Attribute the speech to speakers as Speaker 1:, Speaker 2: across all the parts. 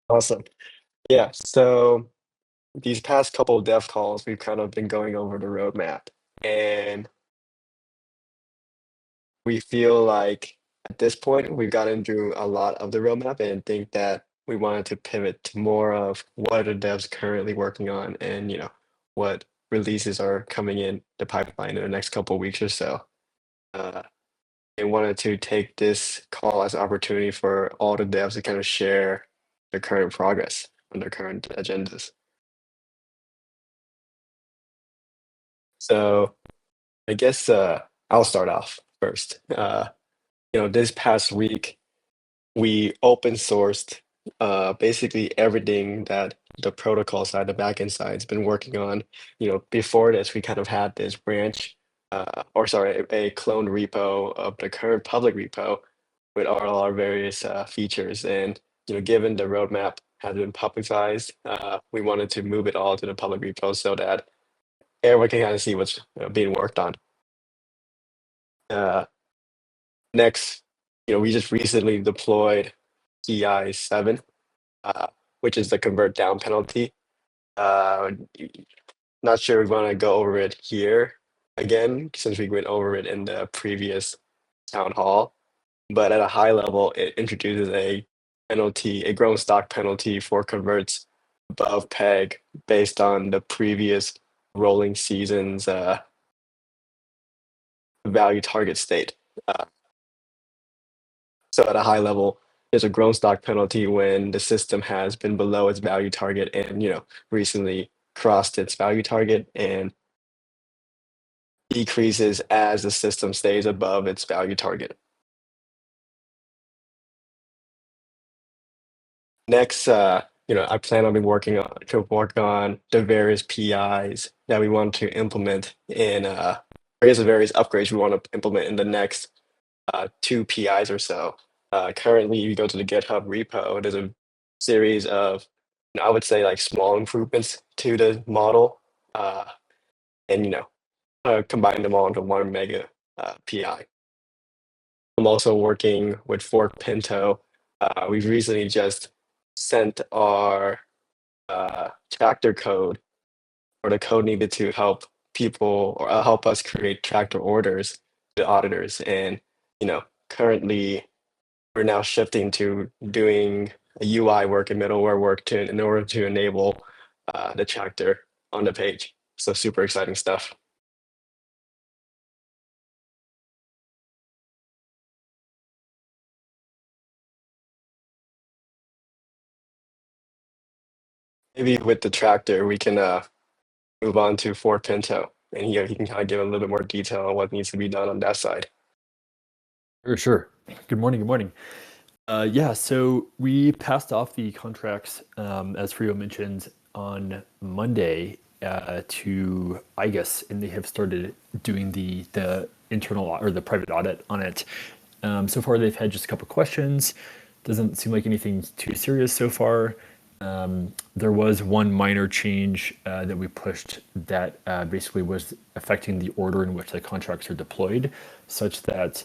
Speaker 1: Awesome. Yeah. So these past couple of dev calls, we've kind of been going over the roadmap, and we feel like at this point we've gotten through a lot of the roadmap and think that we wanted to pivot to more of what are devs currently working on and what releases are coming in the pipeline in the next couple of weeks or so. Uh, and wanted to take this call as an opportunity for all the devs to kind of share their current progress on their current agendas. So I guess I'll start off first. This past week we open sourced basically everything that the protocol side, the backend side, has been working on. Before this, we kind of had this branch, or sorry, a cloned repo of the current public repo with all our various features. And given the roadmap has been publicized, we wanted to move it all to the public repo so that everyone can kind of see what's being worked on. Uh, Next, we just recently deployed EI 7, uh, which is the convert down penalty. Uh, Not sure we want to go over it here again, since we went over it in the previous town hall. But at a high level, it introduces a penalty, a grown stock penalty for converts above peg based on the previous rolling season's value target state. Uh, So at a high level, there's a grown stock penalty when the system has been below its value target and, recently crossed its value target, and decreases as the system stays above its value target. Next, I plan on work on the various PIs that we want to implement in, I guess the various upgrades we want to implement in the next two PIs or so. Currently, you go to the GitHub repo, there's a series of, I would say, like small improvements to the model, and combine them all into one mega PI. I'm also working with Fork Pinto. We've recently just sent our tractor code, or the code needed to help people or help us create tractor orders to auditors, and currently we're now shifting to doing a UI work and middleware work in order to enable the tractor on the page. So super exciting stuff. Maybe with the tractor, we can move on to Ford Pinto, and he can kind of give a little bit more detail on what needs to be done on that side.
Speaker 2: Sure. Good morning. Good morning. Yeah, so we passed off the contracts, as Frio mentioned, on Monday to IGUS, and they have started doing the internal or the private audit on it. So far, they've had just a couple questions. Doesn't seem like anything too serious so far. There was one minor change that we pushed that basically was affecting the order in which the contracts are deployed, such that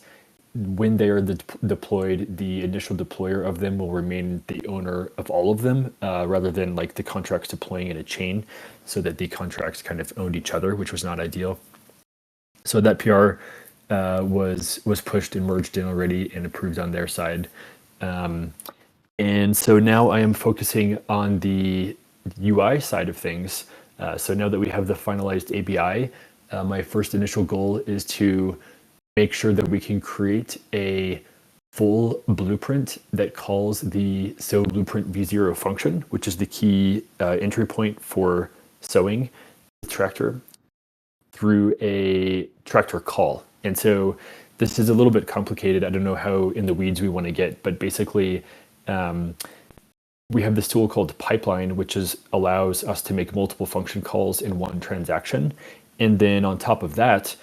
Speaker 2: when they are deployed, the initial deployer of them will remain the owner of all of them, rather than like the contracts deploying in a chain, so that the contracts kind of owned each other, which was not ideal. So that PR was pushed and merged in already and approved on their side. And so now I am focusing on the UI side of things. So now that we have the finalized ABI, my first initial goal is to make sure that we can create a full blueprint that calls the sew blueprint v0 function, which is the key entry point for sewing the tractor, through a tractor call. And so this is a little bit complicated. I don't know how in the weeds we want to get, but basically we have this tool called pipeline, which allows us to make multiple function calls in one transaction. And then on top of that,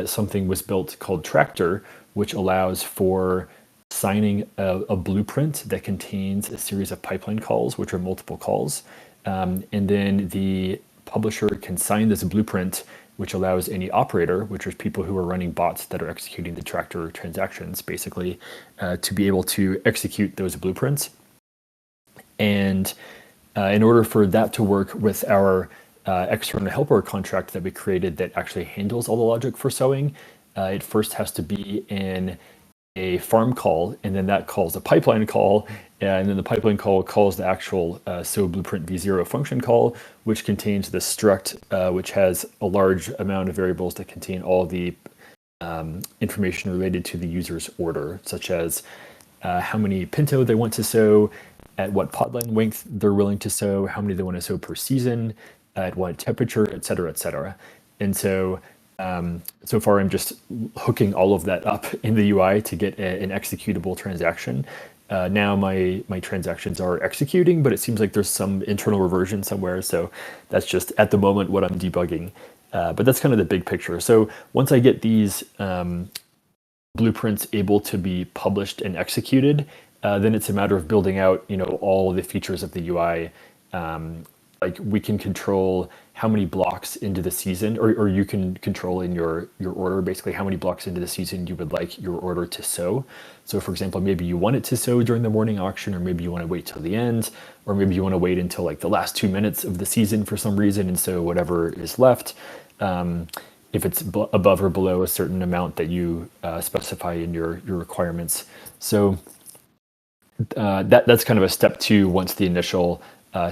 Speaker 2: something was built called tractor, which allows for signing a blueprint that contains a series of pipeline calls, which are multiple calls. And then the publisher can sign this blueprint, which allows any operator, which is people who are running bots that are executing the tractor transactions, basically, to be able to execute those blueprints. And in order for that to work with our external helper contract that we created that actually handles all the logic for sewing, it first has to be in a farm call, and then that calls a pipeline call, and then the pipeline call calls the actual sew blueprint v0 function call, which contains the struct, which has a large amount of variables that contain all the information related to the user's order, such as how many Pinto they want to sew, at what pod line length they're willing to sew, how many they want to sew per season, at what temperature, et cetera, et cetera. And so, so far I'm just hooking all of that up in the UI to get an executable transaction. Now my transactions are executing, but it seems like there's some internal reversion somewhere. So that's just at the moment what I'm debugging. But that's kind of the big picture. So once I get these blueprints able to be published and executed, then it's a matter of building out, all the features of the UI. Like we can control how many blocks into the season, or you can control in your order basically how many blocks into the season you would like your order to sew. So for example, maybe you want it to sew during the morning auction, or maybe you want to wait till the end, or maybe you want to wait until like the last 2 minutes of the season for some reason, and so whatever is left. If it's above or below a certain amount that you specify in your requirements. So that's kind of a step two once the initial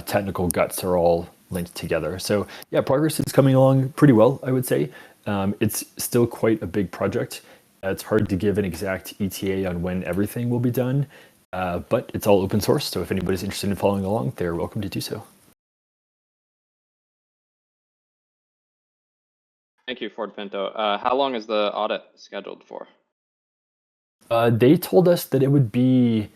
Speaker 2: technical guts are all linked together. So yeah, progress is coming along pretty well, I would say. It's still quite a big project. It's hard to give an exact ETA on when everything will be done, but it's all open source. So if anybody's interested in following along, they're welcome to do so.
Speaker 3: Thank you, Ford Pinto. How long is the audit scheduled for?
Speaker 2: They told us that it would be,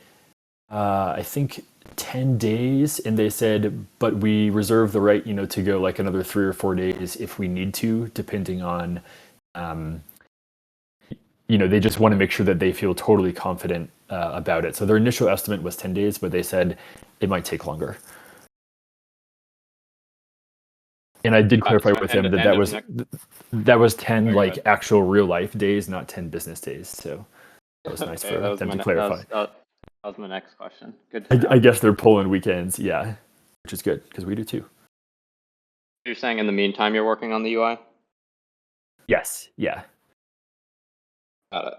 Speaker 2: I think, 10 days, and they said, but we reserve the right, to go like another 3 or 4 days if we need to, depending on, they just want to make sure that they feel totally confident about it. So their initial estimate was 10 days, but they said it might take longer. And I did clarify with them that was 10 like actual real life days, not 10 business days. So that was nice for them to clarify.
Speaker 3: That was my next question. Good.
Speaker 2: I guess they're pulling weekends, yeah, which is good because we do too.
Speaker 3: You're saying in the meantime you're working on the UI?
Speaker 2: Yes. Yeah.
Speaker 3: Got it.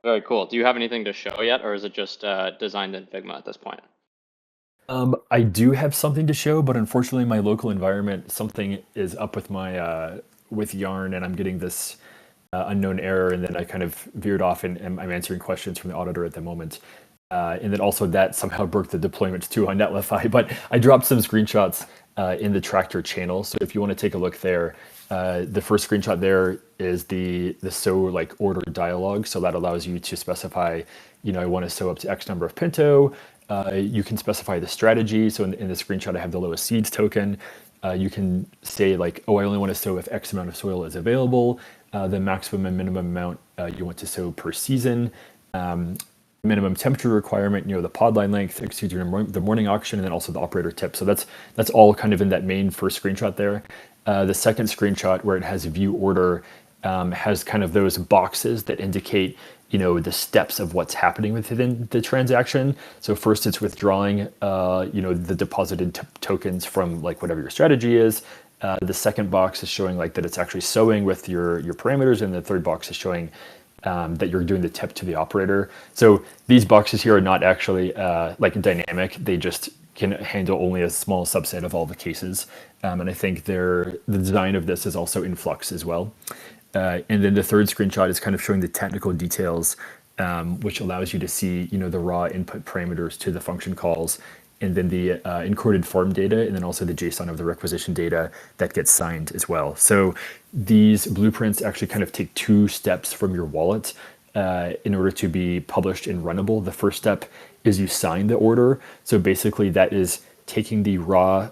Speaker 3: Very cool. Do you have anything to show yet, or is it just designed in Figma at this point?
Speaker 2: I do have something to show, but unfortunately, my local environment, something is up with my with Yarn, and I'm getting this unknown error, and then I kind of veered off, and I'm answering questions from the auditor at the moment. And then also that somehow broke the deployment too on Netlify, but I dropped some screenshots in the Tractor channel. So if you want to take a look there, the first screenshot there is the sew like order dialog. So that allows you to specify, I want to sew up to X number of Pinto. You can specify the strategy. So in the screenshot, I have the lowest seeds token. You can say like, oh, I only want to sow if X amount of soil is available. The maximum and minimum amount you want to sow per season. Minimum temperature requirement, the pod line length, execute during the morning auction, and then also the operator tip. So that's all kind of in that main first screenshot there. The second screenshot where it has view order has kind of those boxes that indicate the steps of what's happening within the transaction. So first it's withdrawing the deposited tokens from like whatever your strategy is. The second box is showing like that it's actually sewing with your parameters, and the third box is showing that you're doing the tip to the operator. So these boxes here are not actually like dynamic. They just can handle only a small subset of all the cases. And I think the design of this is also in flux as well. And then the third screenshot is kind of showing the technical details, which allows you to see, the raw input parameters to the function calls, and then the encoded form data, and then also the JSON of the requisition data that gets signed as well. So these blueprints actually kind of take 2 steps from your wallet in order to be published and runnable. The first step is you sign the order. So basically that is taking the raw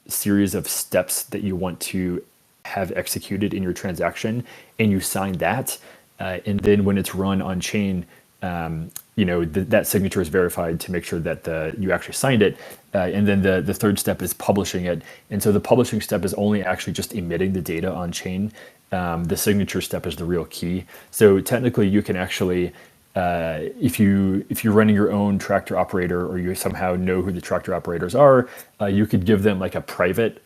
Speaker 2: series of steps that you want to have executed in your transaction, and you sign that. And then when it's run on chain, that signature is verified to make sure that you actually signed it. And then the third step is publishing it. And so the publishing step is only actually just emitting the data on chain. The signature step is the real key. So technically you can actually if you're running your own tractor operator, or you somehow know who the tractor operators are, you could give them like a private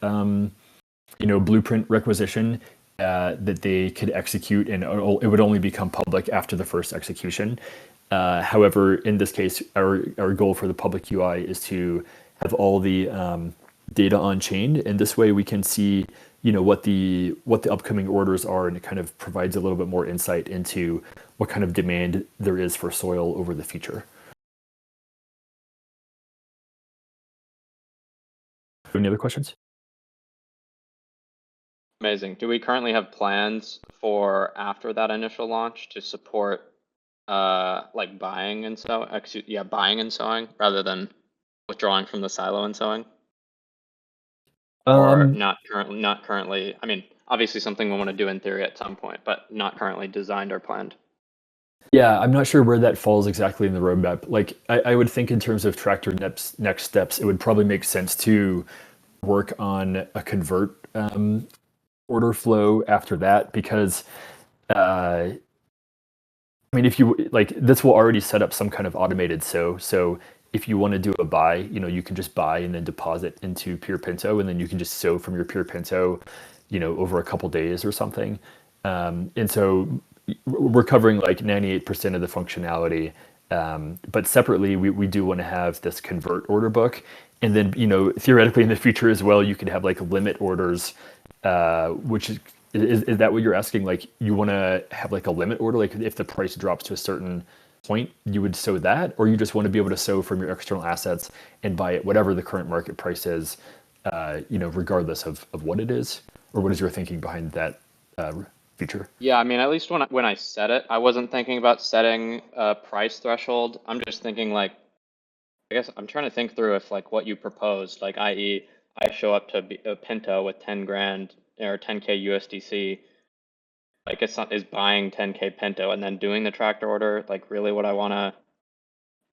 Speaker 2: blueprint requisition that they could execute, and it would only become public after the first execution. However, in this case, our goal for the public UI is to have all the data on chain, and this way we can see what the upcoming orders are, and it kind of provides a little bit more insight into what kind of demand there is for soil over the future. Any other questions?
Speaker 3: Amazing. Do we currently have plans for after that initial launch to support like buying and sowing rather than withdrawing from the silo and sowing? Or not currently. I mean, obviously something we want to do in theory at some point, but not currently designed or planned.
Speaker 2: Yeah, I'm not sure where that falls exactly in the roadmap. Like, I would think in terms of tractor next steps, it would probably make sense to work on a convert order flow after that, because I mean, if you like, this will already set up some kind of automated sow. So if you want to do a buy, you can just buy and then deposit into Pure Pinto, and then you can just sow from your Pure Pinto, over a couple days or something. And so we're covering like 98% of the functionality. But separately, we do want to have this convert order book. And then, theoretically in the future as well, you could have like limit orders, which is that what you're asking? Like, you want to have like a limit order? Like, if the price drops to a certain point, you would sow that? Or you just want to be able to sow from your external assets and buy it whatever the current market price is, regardless of what it is? Or what is your thinking behind that feature?
Speaker 3: Yeah, I mean, at least when I set it, I wasn't thinking about setting a price threshold. I'm just thinking like, I guess I'm trying to think through if like what you proposed, like i.e. I show up to a Pinto with 10 grand or 10K USDC, like is buying 10K Pinto and then doing the tractor order like really what I want to.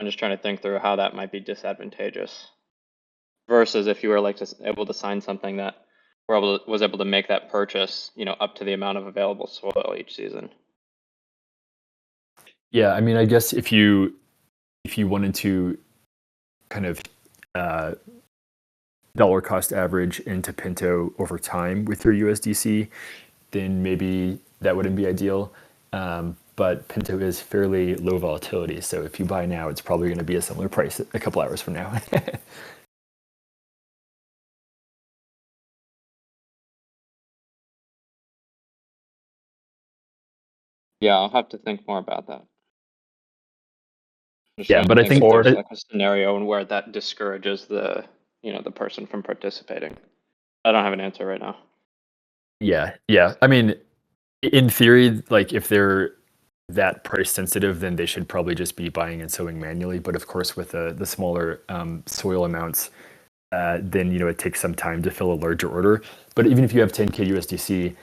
Speaker 3: I'm just trying to think through how that might be disadvantageous versus if you were like able to sign something that was able to make that purchase, up to the amount of available soil each season.
Speaker 2: Yeah, I mean, I guess if you wanted to kind of dollar cost average into Pinto over time with your USDC, then maybe that wouldn't be ideal. But Pinto is fairly low volatility, so if you buy now, it's probably going to be a similar price a couple hours from now.
Speaker 3: Yeah, I'll have to think more about that. Just
Speaker 2: Yeah,
Speaker 3: trying
Speaker 2: but
Speaker 3: to
Speaker 2: I
Speaker 3: think
Speaker 2: think
Speaker 3: if there's like a scenario and where that discourages the person from participating. I don't have an answer right now.
Speaker 2: yeah. I mean, in theory, like if they're that price sensitive, then they should probably just be buying and sowing manually. But of course, with the smaller soil amounts, then it takes some time to fill a larger order. But even if you have 10K USDC,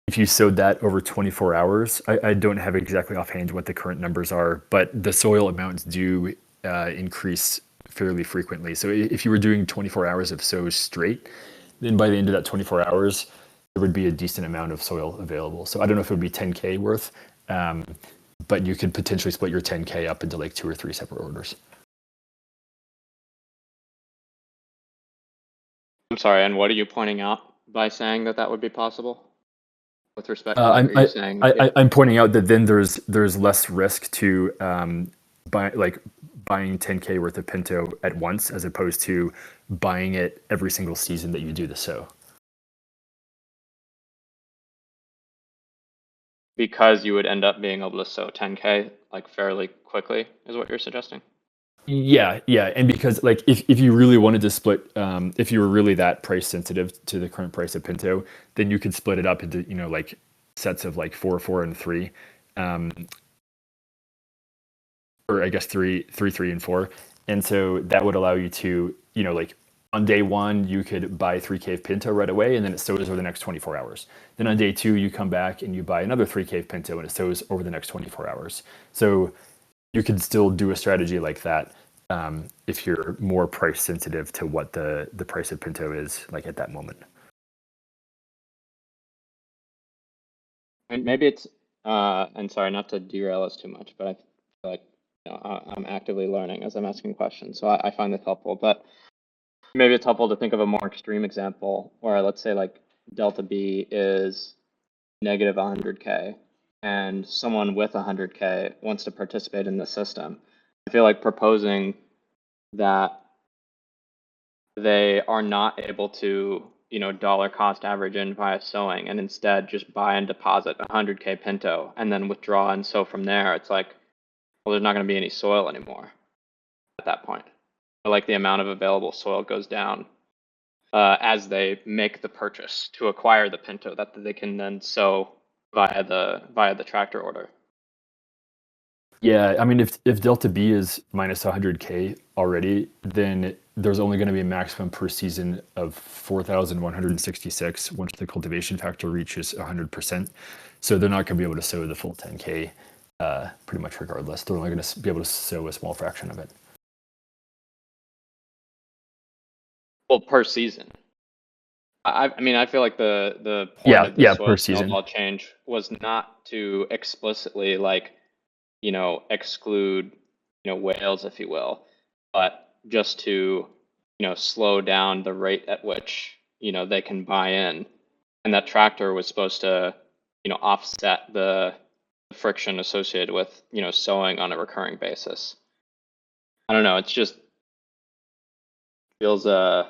Speaker 2: if you sowed that over 24 hours, I don't have exactly offhand what the current numbers are, but the soil amounts do increase fairly frequently. So if you were doing 24 hours of sows straight, then by the end of that 24 hours, there would be a decent amount of soil available. So I don't know if it would be 10K worth, but you could potentially split your 10K up into like 2 or 3 separate orders.
Speaker 3: I'm sorry, and what are you pointing out by saying that would be possible? With respect, are you saying?
Speaker 2: I'm pointing out that then there's less risk to buying 10K worth of Pinto at once, as opposed to buying it every single season that you do the sow.
Speaker 3: Because you would end up being able to sow 10K like fairly quickly, is what you're suggesting?
Speaker 2: Yeah, and because like if you really wanted to split, if you were really that price sensitive to the current price of Pinto, then you could split it up into like sets of like 4, 4, and 3, or I guess 3, 3, and 4, and so that would allow you to like on day 1 you could buy 3K of Pinto right away, and then it sows over the next 24 hours. Then on day 2 you come back and you buy another 3K of Pinto, and it sows over the next 24 hours. So you could still do a strategy like that if you're more price sensitive to what the price of Pinto is like at that moment.
Speaker 3: And maybe it's and sorry, not to derail us too much, but I feel like I'm actively learning as I'm asking questions, so I find this helpful. But maybe it's helpful to think of a more extreme example where let's say like delta B is negative 100K and someone with 100K wants to participate in the system. I feel like proposing that they are not able to, dollar cost average in via sewing and instead just buy and deposit 100K Pinto and then withdraw and sow from there. It's like, well, there's not going to be any soil anymore at that point. Like the amount of available soil goes down as they make the purchase to acquire the Pinto that they can then sow via the tractor order.
Speaker 2: Yeah, I mean, if delta B is minus 100K already, then there's only going to be a maximum per season of 4,166 once the cultivation factor reaches 100%. So they're not going to be able to sow the full 10K pretty much regardless. They're only going to be able to sow a small fraction of it.
Speaker 3: Well, per season. I mean, I feel like the point of the soil
Speaker 2: per season.
Speaker 3: snowball change was not to explicitly exclude, whales, if you will, but just to, slow down the rate at which, they can buy in. And that tractor was supposed to, offset the friction associated with, sowing on a recurring basis. I don't know. It's just feels, I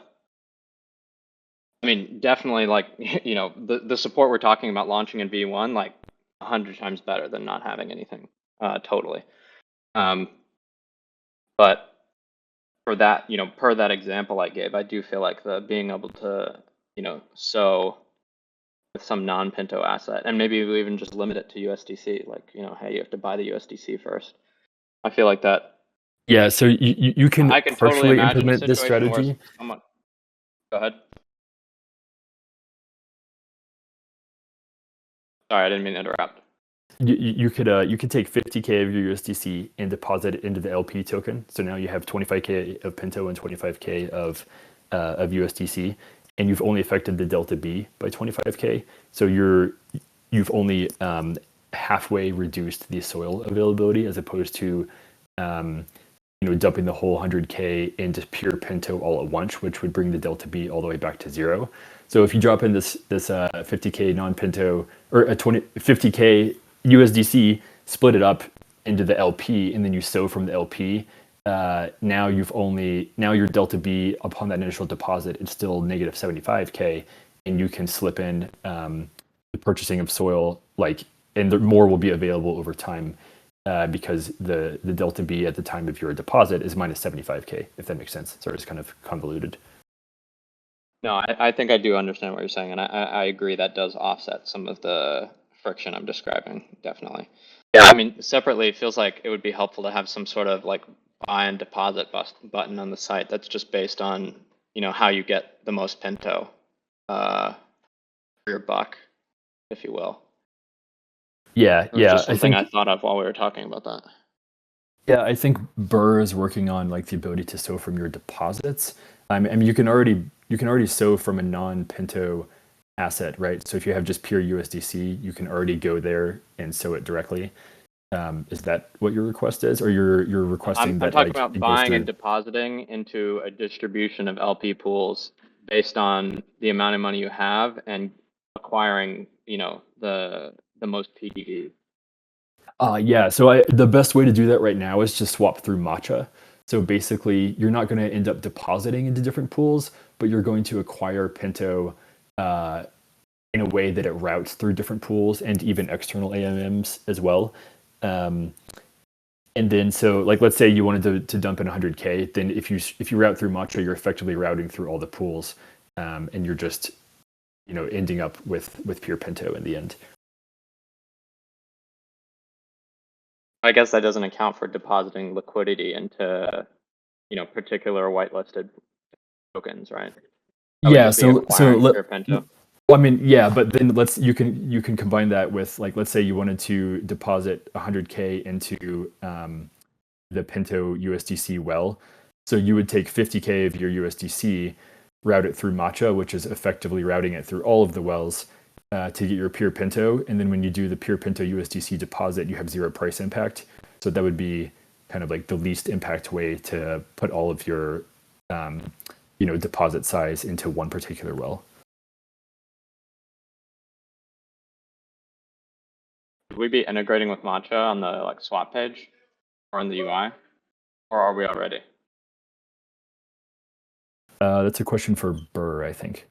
Speaker 3: mean, definitely like, the support we're talking about launching in V1, like 100 times better than not having anything, totally. But for that, per that example I gave, I do feel like the being able to, sow with some non-Pinto asset, and maybe we even just limit it to USDC, like, hey, you have to buy the USDC first. I feel like that.
Speaker 2: Yeah, so you can
Speaker 3: I can
Speaker 2: partially
Speaker 3: totally imagine
Speaker 2: implement this strategy.
Speaker 3: Someone, go ahead. Sorry, I didn't mean to interrupt.
Speaker 2: You could take 50K of your USDC and deposit it into the LP token. So now you have 25K of Pinto and 25K of USDC, and you've only affected the delta B by 25K. So you've only halfway reduced the soil availability as opposed to dumping the whole 100K into pure Pinto all at once, which would bring the delta B all the way back to 0. So if you drop in this 50K non-Pinto or a 50K USDC, split it up into the LP, and then you sow from the LP. Now your delta B upon that initial deposit is still negative 75K, and you can slip in the purchasing of soil, and more will be available over time because the delta B at the time of your deposit is minus 75K, if that makes sense. Sorry, it's kind of convoluted.
Speaker 3: No, I think I do understand what you're saying, and I agree that does offset some of the friction I'm describing, definitely. Yeah. I mean, separately, it feels like it would be helpful to have some sort of like buy and deposit button on the site that's just based on, how you get the most Pinto for your buck, if you will.
Speaker 2: Yeah,
Speaker 3: It was just something I thought of while we were talking about that.
Speaker 2: Yeah, I think Burr is working on like the ability to sow from your deposits. I mean, you can already sow from a non-Pinto asset, right? So if you have just pure USDC, you can already go there and sow it directly. Is that what your request is, or you're requesting that?
Speaker 3: I'm talking about buying and depositing into a distribution of LP pools based on the amount of money you have and acquiring, the most PDD.
Speaker 2: Yeah, so the best way to do that right now is to swap through Matcha. So basically, you're not going to end up depositing into different pools, but you're going to acquire Pinto in a way that it routes through different pools and even external AMMs as well. And then, so like, let's say you wanted to dump in 100K, then if you route through Matcha, you're effectively routing through all the pools, and you're just ending up with pure Pinto in the end.
Speaker 3: I guess that doesn't account for depositing liquidity into, particular whitelisted tokens, right?
Speaker 2: Yeah. So
Speaker 3: Pinto.
Speaker 2: Well, I mean, yeah, but then you can combine that with, like, let's say you wanted to deposit 100K into the Pinto USDC well. So you would take 50K of your USDC, route it through Matcha, which is effectively routing it through all of the wells, to get your pure Pinto, and then when you do the pure Pinto USDC deposit, you have zero price impact. So that would be kind of like the least impact way to put all of your deposit size into one particular well.
Speaker 3: Would we be integrating with Matcha on the like swap page or in the UI, or are we already?
Speaker 2: That's a question for Burr, I think.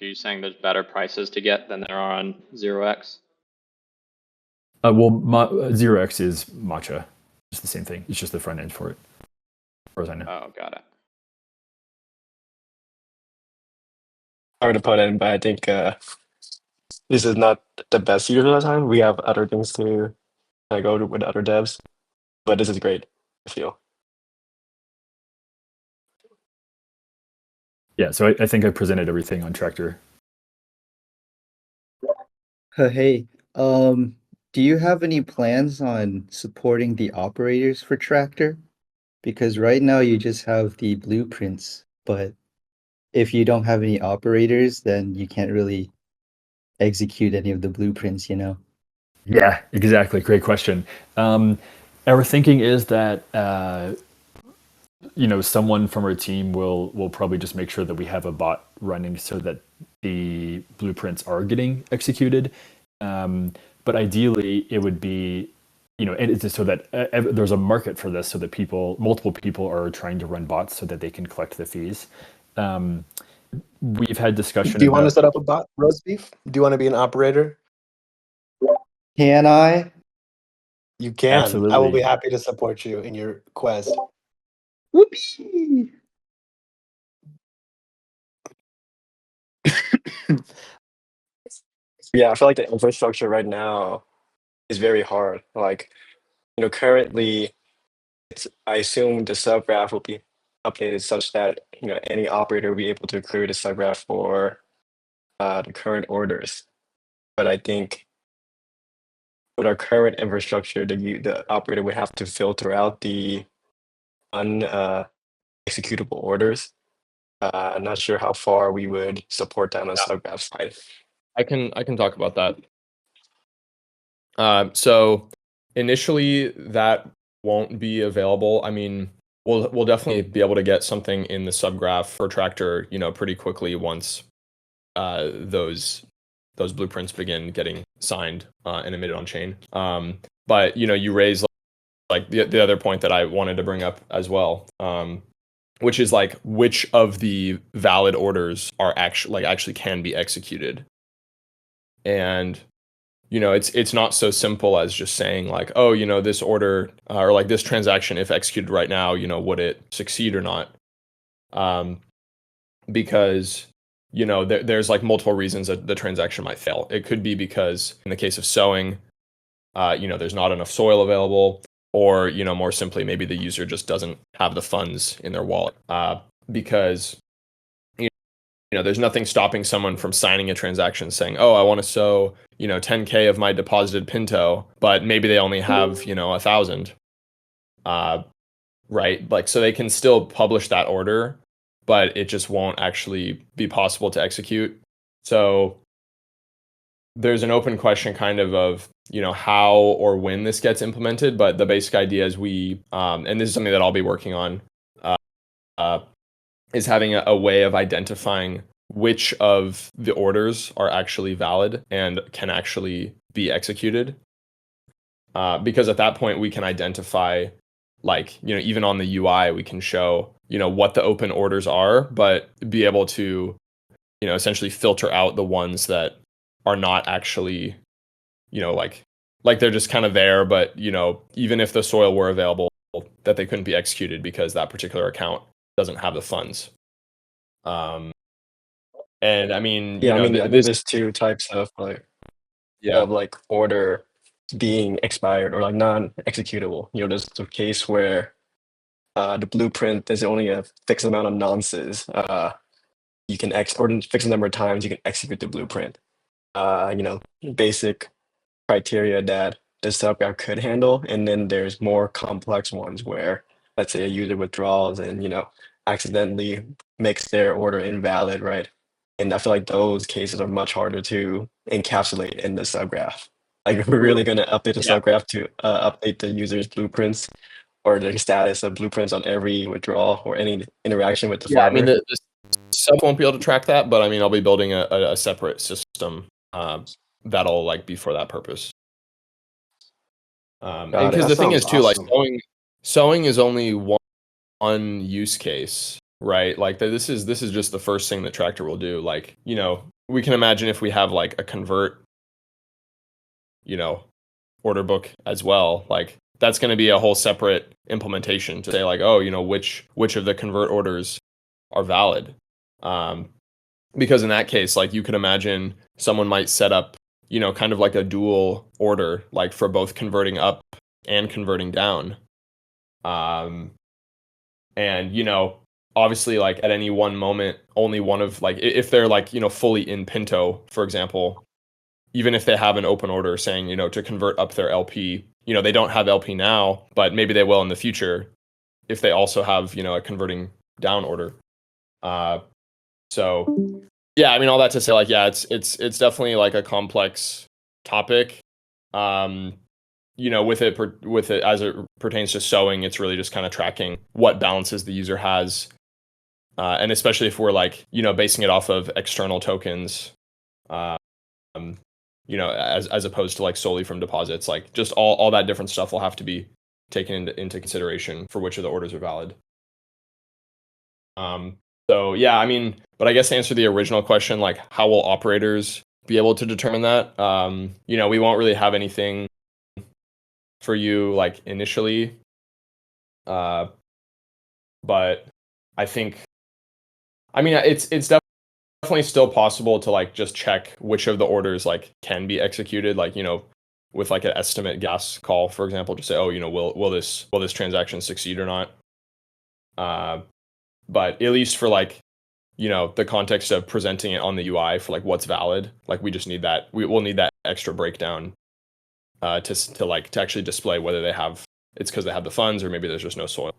Speaker 3: Are you saying there's better prices to get than there are on 0x?
Speaker 2: Well, 0x is Matcha. It's the same thing. It's just the front end for it, as far as I know.
Speaker 3: Oh, got it.
Speaker 1: Hard to put in, but I think this is not the best use of the time. We have other things to go to with other devs, but this is great, I feel.
Speaker 2: Yeah, so I think I presented everything on Tractor.
Speaker 4: Hey, do you have any plans on supporting the operators for Tractor? Because right now you just have the blueprints, but if you don't have any operators, then you can't really execute any of the blueprints, you know?
Speaker 2: Yeah, exactly. Great question. Our thinking is that someone from our team will probably just make sure that we have a bot running so that the blueprints are getting executed. But ideally, it would be, and it's just so that there's a market for this, so that multiple people are trying to run bots so that they can collect the fees. We've had discussion.
Speaker 5: Do you want to set up a bot, roast beef? Do you want to be an operator?
Speaker 4: Can I?
Speaker 5: You can. I will
Speaker 2: Absolutely.
Speaker 5: be happy to support you in your quest.
Speaker 4: Whoopsie!
Speaker 1: Yeah, I feel like the infrastructure right now is very hard. Like, currently, I assume the subgraph will be updated such that any operator will be able to create a subgraph for the current orders. But I think with our current infrastructure, the operator would have to filter out the executable orders. I'm not sure how far we would support that on the subgraph side.
Speaker 6: I can talk about that. So initially that won't be available. I mean, we'll definitely be able to get something in the subgraph for Tractor, pretty quickly once those blueprints begin getting signed and emitted on chain. But you raise like the other point that I wanted to bring up as well, which is like which of the valid orders are actually can be executed. And it's not so simple as just saying like, oh, this order or like this transaction, if executed right now, would it succeed or not? Because there's like multiple reasons that the transaction might fail. It could be because in the case of sowing, there's not enough soil available, or more simply, maybe the user just doesn't have the funds in their wallet. Because there's nothing stopping someone from signing a transaction saying, oh, I want to sow 10K of my deposited Pinto, but maybe they only have 1,000. Right? Like, so they can still publish that order, but it just won't actually be possible to execute. So there's an open question kind of how or when this gets implemented, but the basic idea is and this is something that I'll be working on, is having a way of identifying which of the orders are actually valid and can actually be executed. Because at that point we can identify, like, even on the UI, we can show, what the open orders are, but be able to, essentially filter out the ones that are not actually, like they're just kind of there, but, even if the soil were available, that they couldn't be executed because that particular account doesn't have the funds. And I mean,
Speaker 1: Yeah, I think there's two types of order being expired or like non-executable. There's the case where the blueprint, there's only a fixed amount of nonces you can or a fixed number of times you can execute the blueprint. Basic criteria that the subgraph could handle, and then there's more complex ones where, let's say, a user withdraws and accidentally makes their order invalid, right? And I feel like those cases are much harder to encapsulate in the subgraph. Like if we're really going to update the
Speaker 6: Yeah.
Speaker 1: subgraph to update the user's blueprints or the status of blueprints on every withdrawal or any interaction with the
Speaker 6: Yeah, I mean,
Speaker 1: farmer.
Speaker 6: the sub won't be able to track that, but I mean, I'll be building a separate system that'll like be for that purpose. And
Speaker 1: Got it.
Speaker 6: because
Speaker 5: That
Speaker 6: the thing
Speaker 5: sounds
Speaker 6: is too, like
Speaker 5: awesome.
Speaker 6: sewing is only one use case, right? Like this is just the first thing that Tractor will do. Like, you know, we can imagine if we have like a convert, you know, order book as well, like that's going to be a whole separate implementation to say like, oh, you know, which of the convert orders are valid. Because in that case, like you could imagine someone might set up, you know, kind of like a dual order, like for both converting up and converting down. And, you know, obviously like at any one moment, only one of like, if they're like, you know, fully in Pinto, for example, even if they have an open order saying, you know, to convert up their LP, you know, they don't have LP now, but maybe they will in the future if they also have, you know, a converting down order. So yeah, I mean, all that to say, like, yeah, it's definitely like a complex topic. You know, with it as it pertains to sewing, it's really just kind of tracking what balances the user has, and especially if we're like, you know, basing it off of external tokens, um, you know, as opposed to like solely from deposits, like just all that different stuff will have to be taken into consideration for which of the orders are valid. So yeah, I mean, but I guess to answer the original question, like how will operators be able to determine that? You know, we won't really have anything for you like initially, but I think, I mean, it's definitely still possible to like just check which of the orders like can be executed, like, you know, with like an estimate gas call, for example, to say, oh, you know, will this transaction succeed or not? But at least for like, you know, the context of presenting it on the UI for like what's valid, like we just need that. We'll need that extra breakdown to actually display whether they have, it's because they have the funds or maybe there's just no soil.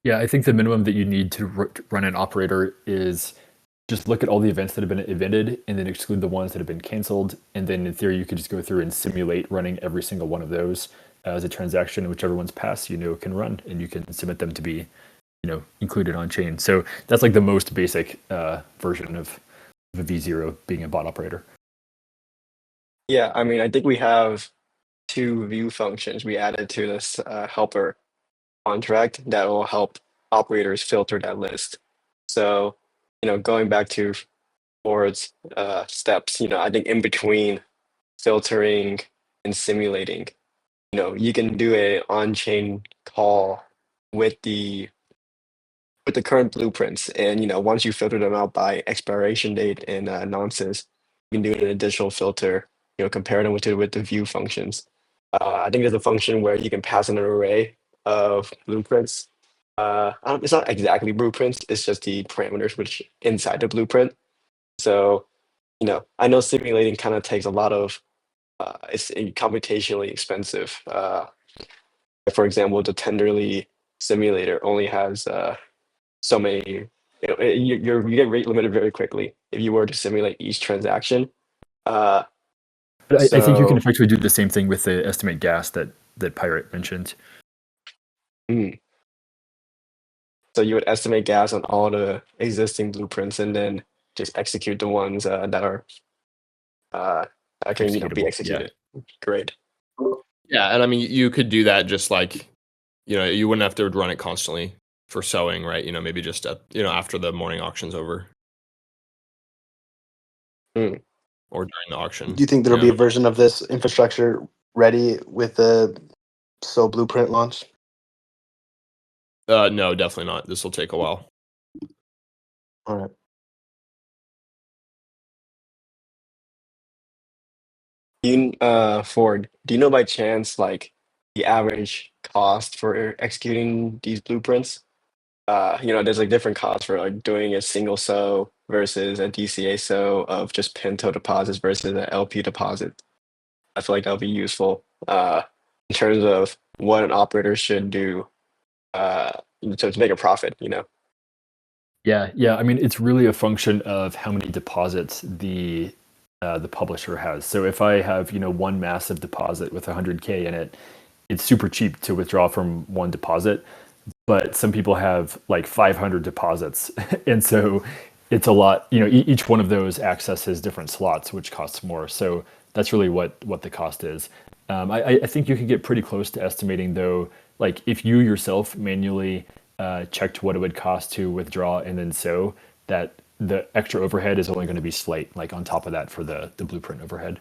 Speaker 2: Yeah, I think the minimum that you need to run an operator is just look at all the events that have been evented and then exclude the ones that have been canceled. And then in theory, you could just go through and simulate running every single one of those as a transaction, and whichever one's passed, you know, can run, and you can submit them to be, you know, included on chain. So that's like the most basic version of a V0 being a bot operator.
Speaker 1: Yeah, I mean, I think we have two view functions we added to this helper contract that will help operators filter that list. So, you know, going back to Ford's steps, you know, I think in between filtering and simulating, you know, you can do a on-chain call with the current blueprints, and you know, once you filter them out by expiration date and nonces, you can do an additional filter. You know, compare them with the view functions. I think there's a function where you can pass in an array of blueprints. It's not exactly blueprints; it's just the parameters which inside the blueprint. So, you know, I know simulating kind of takes a lot of. It's computationally expensive. For example, the Tenderly simulator only has so many. You know, you get rate limited very quickly if you were to simulate each transaction. Uh,
Speaker 2: But I think you can
Speaker 1: so
Speaker 2: effectively do the same thing with the estimate gas that Pirate mentioned.
Speaker 1: mm, so you would estimate gas on all the existing blueprints and then just execute the ones that are that can, you know, be
Speaker 2: Executable. Yeah.
Speaker 1: executed. Great.
Speaker 6: Yeah, and I mean, you could do that just like, you know, you wouldn't have to run it constantly for sewing, right? You know, maybe just you know, after the morning auction's over
Speaker 1: Mm.
Speaker 6: or during the auction.
Speaker 5: Do you think there'll be a version of this infrastructure ready with the So Blueprint launch?
Speaker 6: No, definitely not. This will take a while.
Speaker 5: All right.
Speaker 1: Ford, do you know by chance like the average cost for executing these blueprints? You know, there's like different costs for like doing a single SO versus a DCA SO of just Pinto deposits versus an LP deposit. I feel like that'll be useful in terms of what an operator should do to make a profit, you know.
Speaker 2: Yeah. I mean, it's really a function of how many deposits the publisher has. So if I have one massive deposit with 100K in it, it's super cheap to withdraw from one deposit. But some people have like 500 deposits, and so it's a lot. Each one of those accesses different slots, which costs more. So that's really what the cost is. I think you can get pretty close to estimating, though. Like if you yourself manually checked what it would cost to withdraw and then so that the extra overhead is only going to be slight, like on top of that for the blueprint overhead.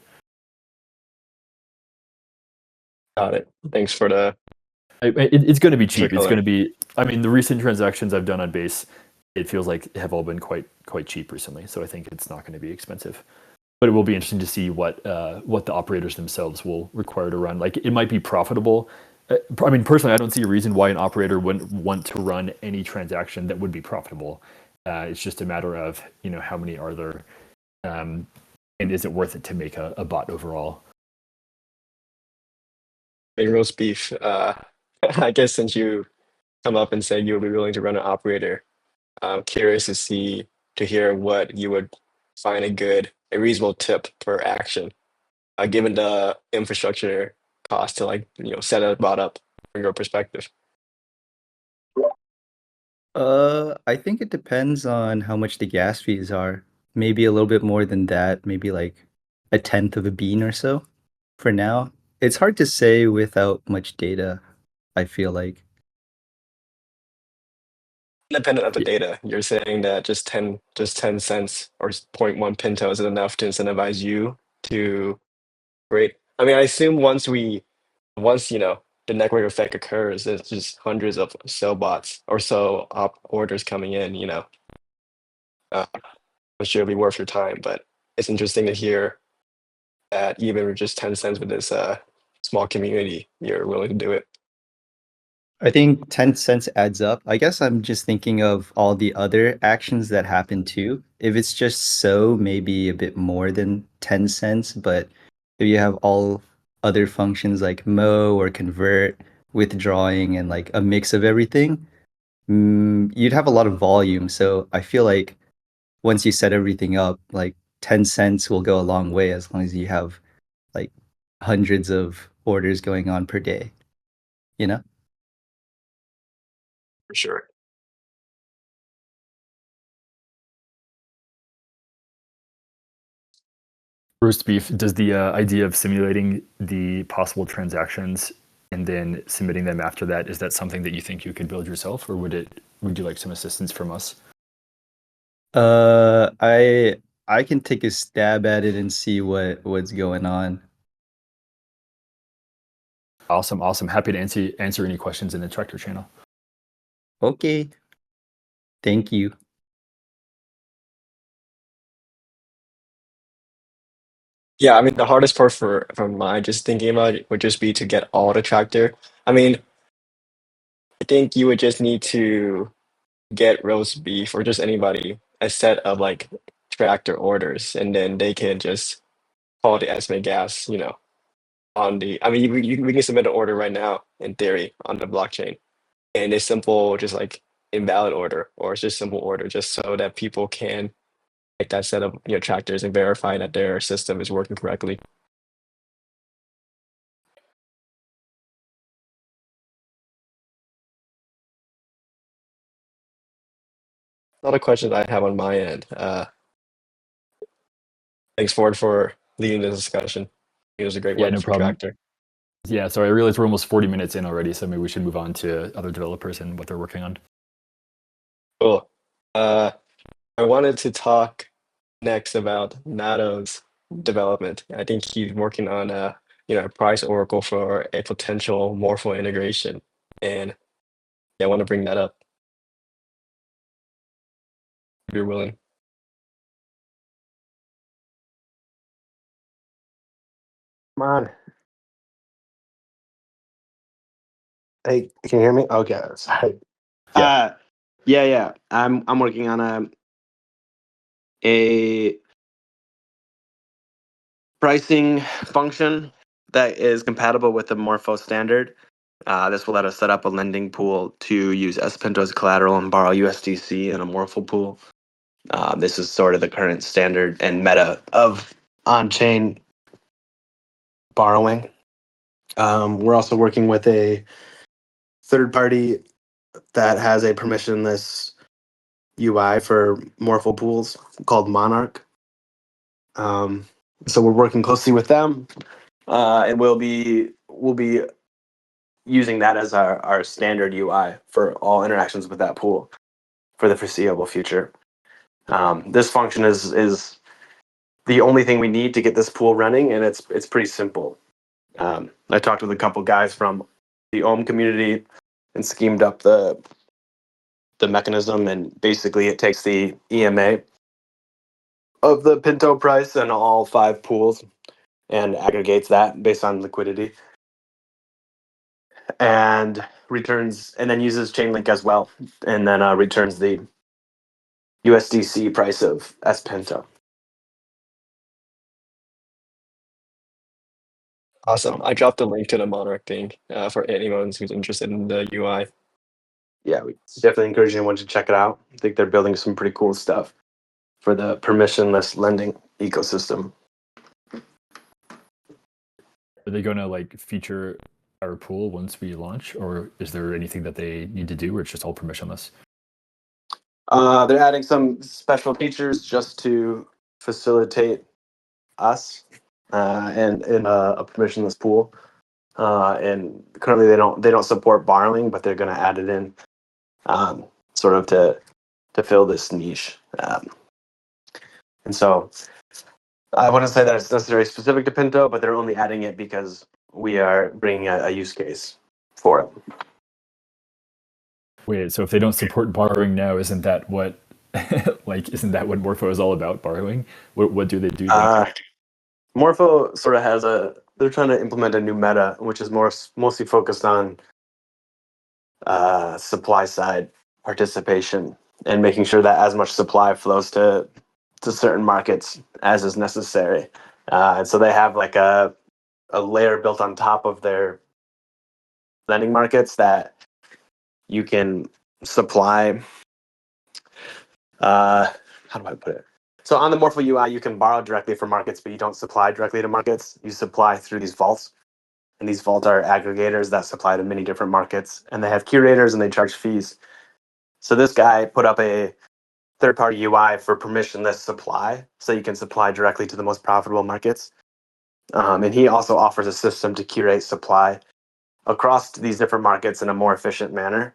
Speaker 1: Got it. Thanks for the
Speaker 2: It's going to be cheap. It's
Speaker 1: color.
Speaker 2: going to be. I mean, the recent transactions I've done on Base, it feels like have all been quite cheap recently. So I think it's not going to be expensive. But it will be interesting to see what the operators themselves will require to run. Like it might be profitable. I mean, personally, I don't see a reason why an operator wouldn't want to run any transaction that would be profitable. It's just a matter of how many are there, and is it worth it to make a bot overall?
Speaker 1: Hey, roast beef. I guess since you come up and said you'll be willing to run an operator, I'm curious to hear what you would find a reasonable tip per action, given the infrastructure cost to set a bot up from your perspective.
Speaker 4: I think it depends on how much the gas fees are. Maybe a little bit more than that, maybe like a tenth of a bean or so for now. It's hard to say without much data, I feel like.
Speaker 1: Independent of the data, you're saying that just 10 cents or 0.1 Pinto is enough to incentivize you to create. I mean, I assume once the network effect occurs, there's just hundreds of sell bots or so orders coming in. Uh, I'm sure it'll be worth your time, but it's interesting to hear that even with just 10 cents with this small community, you're willing to do it.
Speaker 4: I think 10 cents adds up. I guess I'm just thinking of all the other actions that happen too. If it's just so, maybe a bit more than 10 cents, but if you have all other functions like mow or convert, withdrawing, and like a mix of everything, you'd have a lot of volume. So I feel like once you set everything up, like 10 cents will go a long way as long as you have like hundreds of orders going on per day, you know?
Speaker 1: For sure.
Speaker 2: Roast beef, does the idea of simulating the possible transactions and then submitting them after that, is that something that you think you could build yourself, or would you like some assistance from us?
Speaker 4: Uh, I I can take a stab at it and see what's going on.
Speaker 2: Awesome. Happy to answer any questions in the Tractor channel.
Speaker 4: Okay, thank you.
Speaker 1: Yeah, I mean the hardest part from my just thinking about it would just be to get all the tractor. I mean, I think you would just need to get roast beef or just anybody a set of tractor orders, and then they can just call the estimate gas, on the. I mean, we can submit an order right now in theory on the blockchain, and it's simple, just like invalid order, or it's just simple order, just so that people can make that set of tractors and verify that their system is working correctly. A lot of questions I have on my end. Thanks, Ford, for leading the discussion. It was a great
Speaker 2: Yeah,
Speaker 1: one
Speaker 2: no
Speaker 1: for
Speaker 2: problem.
Speaker 1: tractor.
Speaker 2: Yeah, so I realize we're almost 40 minutes in already, so maybe we should move on to other developers and what they're working on.
Speaker 1: Cool. Uh, I wanted to talk next about Nato's development. I think he's working on a price oracle for a potential Morpho integration, and yeah, I want to bring that up if you're willing.
Speaker 5: Come on. Hey, can you hear me? Okay, sorry.
Speaker 1: Yeah.
Speaker 5: Yeah. I'm working on a pricing function that is compatible with the Morpho standard This will let us set up a lending pool to use S Pinto as collateral and borrow USDC in a Morphle pool. This is sort of the current standard and meta of on-chain borrowing. We're also working with a third party that has a permissionless UI for Morphle pools called Monarch. So we're working closely with them, and we'll be using that as our standard UI for all interactions with that pool for the foreseeable future. This function is the only thing we need to get this pool running, and it's pretty simple. I talked with a couple guys from the Ohm community and schemed up the mechanism, and basically it takes the EMA of the Pinto price and all 5 pools and aggregates that based on liquidity and returns, and then uses Chainlink as well, and then returns the USDC price of S Pinto.
Speaker 1: Awesome. I dropped a link to the Monarch thing for anyone who's interested in the UI.
Speaker 5: Yeah, we definitely encourage anyone to check it out. I think they're building some pretty cool stuff for the permissionless lending ecosystem.
Speaker 2: Are they going to like feature our pool once we launch, or is there anything that they need to do, or it's just all permissionless?
Speaker 5: They're adding some special features just to facilitate us and in a permissionless pool. And currently they don't support borrowing, but they're going to add it in sort of to fill this niche. And so I wouldn't say that it's necessarily specific to Pinto, but they're only adding it because we are bringing a use case for it.
Speaker 2: Wait, so if they don't support borrowing now, isn't that what isn't that what Morpho is all about, borrowing? What do they do then?
Speaker 5: Morpho sort of has they're trying to implement a new meta, which is mostly focused on supply side participation and making sure that as much supply flows to certain markets as is necessary. And so they have like a layer built on top of their lending markets that you can supply. How do I put it? So on the Morpho UI, you can borrow directly from markets, but you don't supply directly to markets. You supply through these vaults. And these vaults are aggregators that supply to many different markets. And they have curators and they charge fees. So this guy put up a third-party UI for permissionless supply, so you can supply directly to the most profitable markets. And he also offers a system to curate supply across these different markets in a more efficient manner.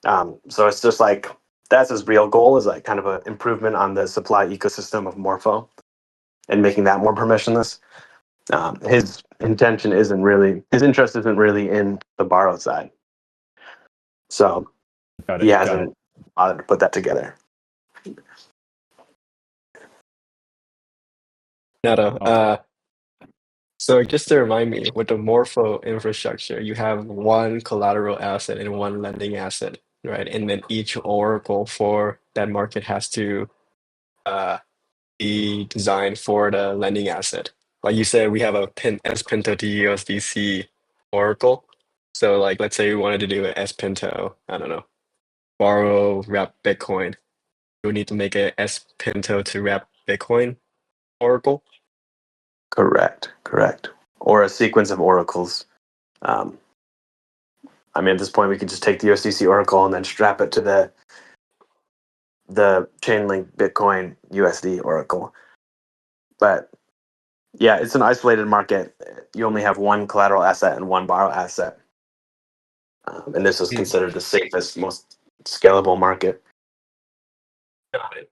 Speaker 5: So it's just like that's his real goal, is like kind of an improvement on the supply ecosystem of Morpho and making that more permissionless. His interest isn't really in the borrow side. So
Speaker 2: Got
Speaker 5: he
Speaker 2: it. Got it.
Speaker 5: hasn't bothered to put that together.
Speaker 1: Nada.
Speaker 2: Awesome.
Speaker 1: So just to remind me, with the Morpho infrastructure, you have one collateral asset and one lending asset, right? And then each oracle for that market has to be designed for the lending asset. Like you said, we have a S Pinto to USDC oracle. So like let's say we wanted to do an S Pinto, I don't know, borrow wrap Bitcoin. We would need to make a S Pinto to wrap Bitcoin oracle.
Speaker 5: Correct. Or a sequence of oracles. I mean, at this point, we can just take the USDC oracle and then strap it to the Chainlink Bitcoin USD oracle. But yeah, it's an isolated market. You only have one collateral asset and one borrow asset. And this is considered the safest, most scalable market.
Speaker 1: Got it.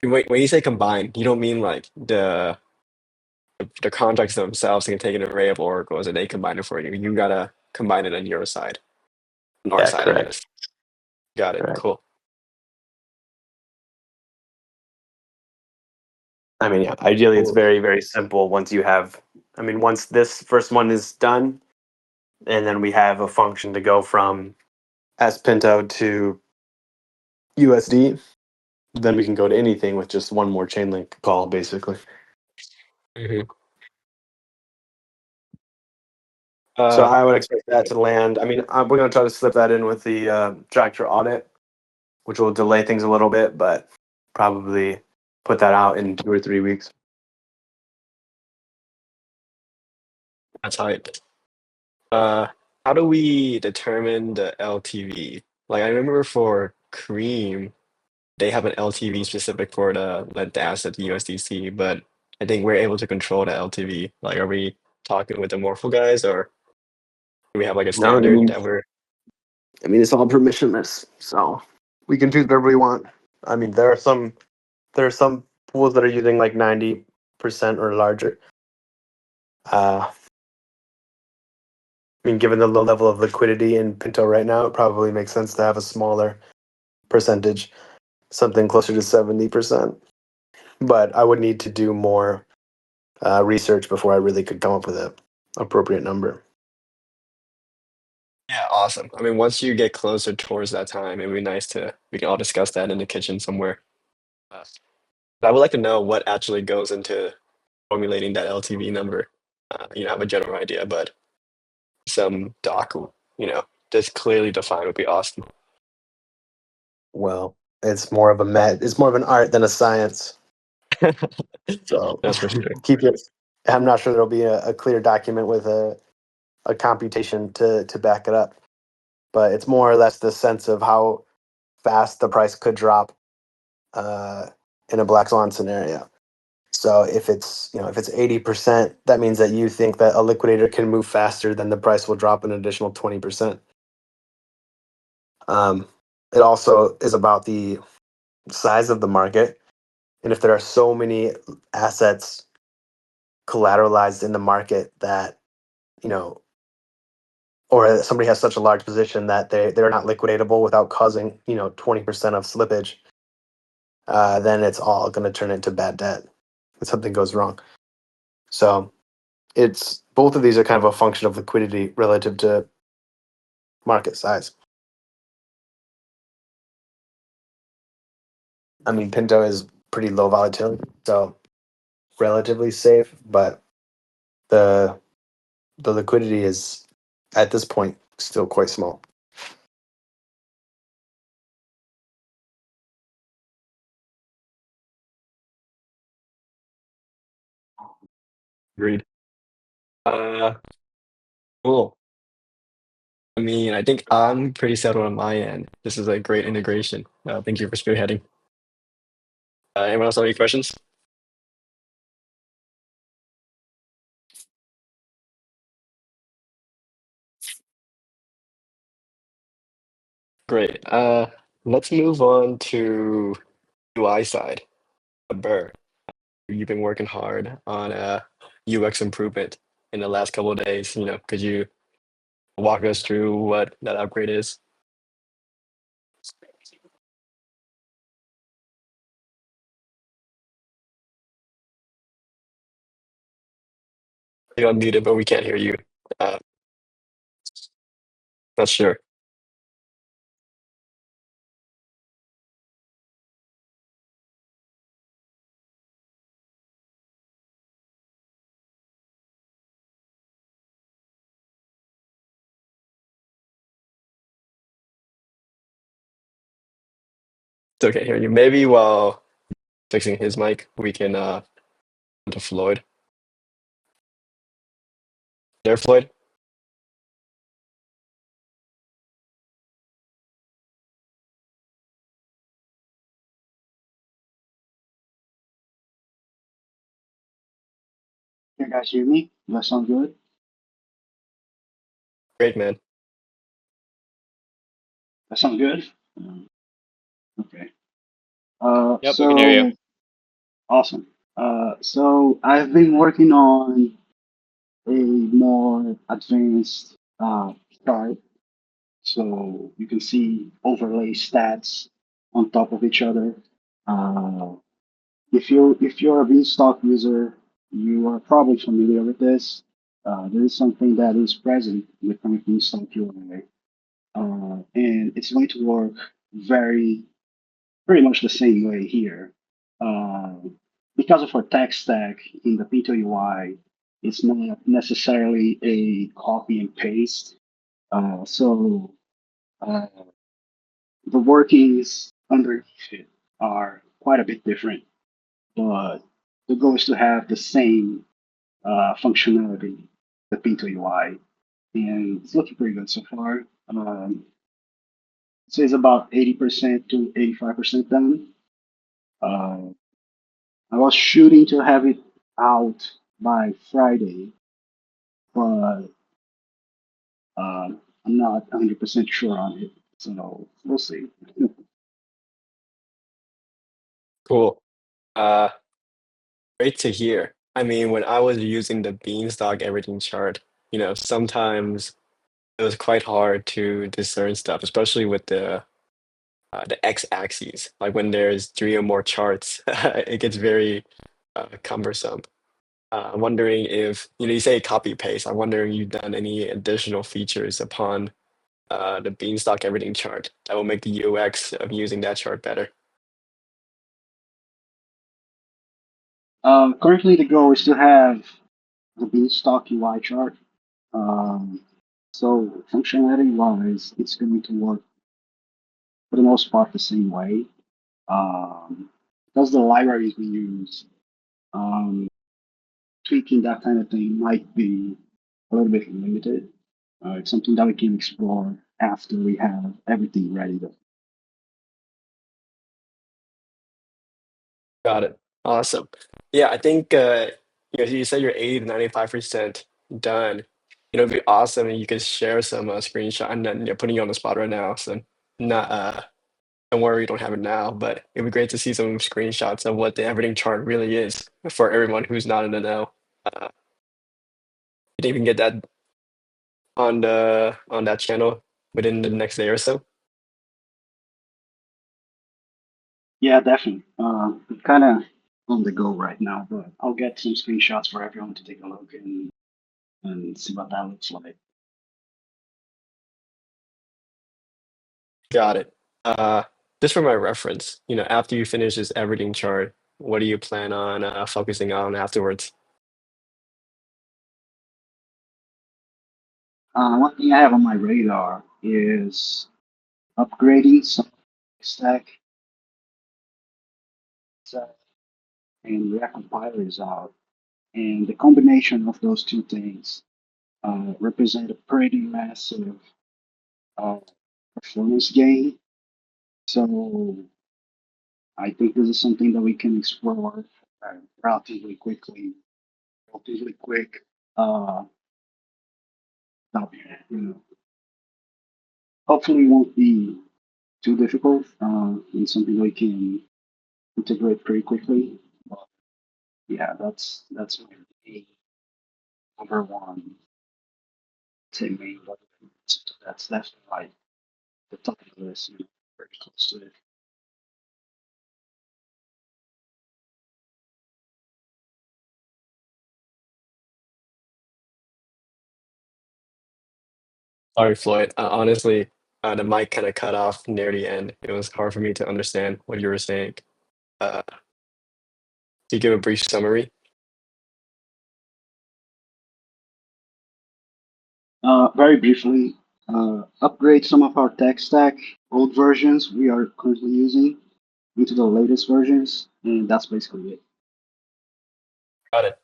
Speaker 1: When you say combine, you don't mean like the contracts themselves can take an array of oracles and they combine it for you. You gotta combine it on your side. On our
Speaker 5: Yeah,
Speaker 1: side, I
Speaker 5: correct.
Speaker 1: guess. Got it.
Speaker 5: Correct.
Speaker 1: Cool.
Speaker 5: I mean, yeah, ideally it's
Speaker 1: Cool.
Speaker 5: very, very simple once this first one is done, and then we have a function to go from S Pinto to USD, then we can go to anything with just one more Chainlink call, basically.
Speaker 1: Mhm.
Speaker 5: So
Speaker 1: Uh,
Speaker 5: I would expect that to land. I mean, we're going to try to slip that in with the tractor audit, which will delay things a little bit, but probably put that out in 2 or 3 weeks.
Speaker 1: that's hype. Uh, how do we determine the LTV? Like I remember for Cream, they have an LTV specific for the lent the asset to USDC, but I think we're able to control the LTV. Like, are we talking with the Morphle guys, or do we have like a
Speaker 5: No,
Speaker 1: standard that we're?
Speaker 5: it's all permissionless, so we can choose whatever we want. I mean, there are some pools that are using like 90% or larger. I mean, given the low level of liquidity in Pinto right now, it probably makes sense to have a smaller percentage, something closer to 70%. But I would need to do more research before I really could come up with an appropriate number.
Speaker 1: Yeah, awesome. I mean, once you get closer towards that time, it'd be nice to we can all discuss that in the kitchen somewhere. Uh, but I would like to know what actually goes into formulating that LTV number. Have a general idea, but some doc, just clearly defined would be awesome.
Speaker 5: Well, it's more of an art than a science. So
Speaker 1: That's for sure.
Speaker 5: keep it. I'm not sure there'll be a clear document with a computation to back it up, but it's more or less the sense of how fast the price could drop uh, in a black swan scenario. So if it's 80%, that means that you think that a liquidator can move faster than the price will drop an additional 20%. Um, it also is about the size of the market, and if there are so many assets collateralized in the market that you know or somebody has such a large position that they're not liquidatable without causing 20% of slippage, then it's all going to turn into bad debt if something goes wrong. So it's both of these are kind of a function of liquidity relative to market size. I mean, Pinto is pretty low volatility, so relatively safe, but the the liquidity is at this point still quite small.
Speaker 1: Agreed. Uh, cool. I mean, I think I'm pretty settled on my end. This is a great integration. Thank you for spearheading. Anyone else have any questions? Great. Let's move on to UI side. Burr, you've been working hard on UX improvement in the last couple of days. Could you walk us through what that upgrade is? You're unmuted, but we can't hear you. Uh, Not sure. Still can't hear you. Maybe while fixing his mic, we can to Floyd. There, Floyd.
Speaker 7: You guys hear me? Does that sound good?
Speaker 1: Great man.
Speaker 7: That sound good? Okay.
Speaker 3: Yep, we can hear you.
Speaker 7: So awesome. So I've been working on a more advanced chart, so you can see overlay stats on top of each other. Uh, if you're a Beanstalk user, you are probably familiar with this. There is something that is present in the current Beanstalk UI, and it's going to work very pretty much the same way here. Because of our tech stack in the Pinto UI, It's not necessarily a copy and paste. So uh, the workings underneath it are quite a bit different, but the goal is to have the same functionality, the Pinto UI, and it's looking pretty good so far. So it's about 80% to 85% done. Uh, I was shooting to have it out by Friday, but I'm not 100% sure on it. So we'll see.
Speaker 1: Cool. Uh, Great to hear. I mean, when I was using the Beanstalk everything chart, sometimes it was quite hard to discern stuff, especially with the x-axis. Like when there's three or more charts, it gets very cumbersome. I'm wondering if, you say copy paste. I'm wondering if you've done any additional features upon the Beanstalk everything chart that will make the UX of using that chart better.
Speaker 7: Currently, the goal is to have the Beanstalk UI chart. Um, so functionality wise, it's going to work for the most part the same way. Because the libraries we use, um, tweaking that kind of thing might be a little bit limited. It's something that we can explore after we have everything ready.
Speaker 1: Got it. Awesome. Yeah, I think you said you're 80 to 95% done. It'd be awesome if you could share some screenshot and then you're putting you on the spot right now. So not don't worry, you don't have it now, but it'd be great to see some screenshots of what the everything chart really is for everyone who's not in the know. Uh, you think we can get that on that channel within the next day or so?
Speaker 7: Yeah, definitely. I'm kind of on the go right now, but I'll get some screenshots for everyone to take a look and see what that looks like.
Speaker 1: Got it. Just for my reference, after you finish this everything chart, what do you plan on focusing on afterwards?
Speaker 7: One thing I have on my radar is upgrading some stack and React compilers out. And the combination of those two things represent a pretty massive uh, performance gain. So I think this is something that we can explore relatively quickly, relatively quick. Now, hopefully, it won't be too difficult and something we can integrate pretty quickly. But yeah, that's my main number one, say main, but that's definitely like the top of the list, very close to it.
Speaker 1: Sorry, Floyd. Honestly, the mic kind of cut off near the end. It was hard for me to understand what you were saying. To give a brief summary,
Speaker 7: Very briefly, upgrade some of our tech stack, old versions we are currently using into the latest versions, and that's basically it.
Speaker 1: got it.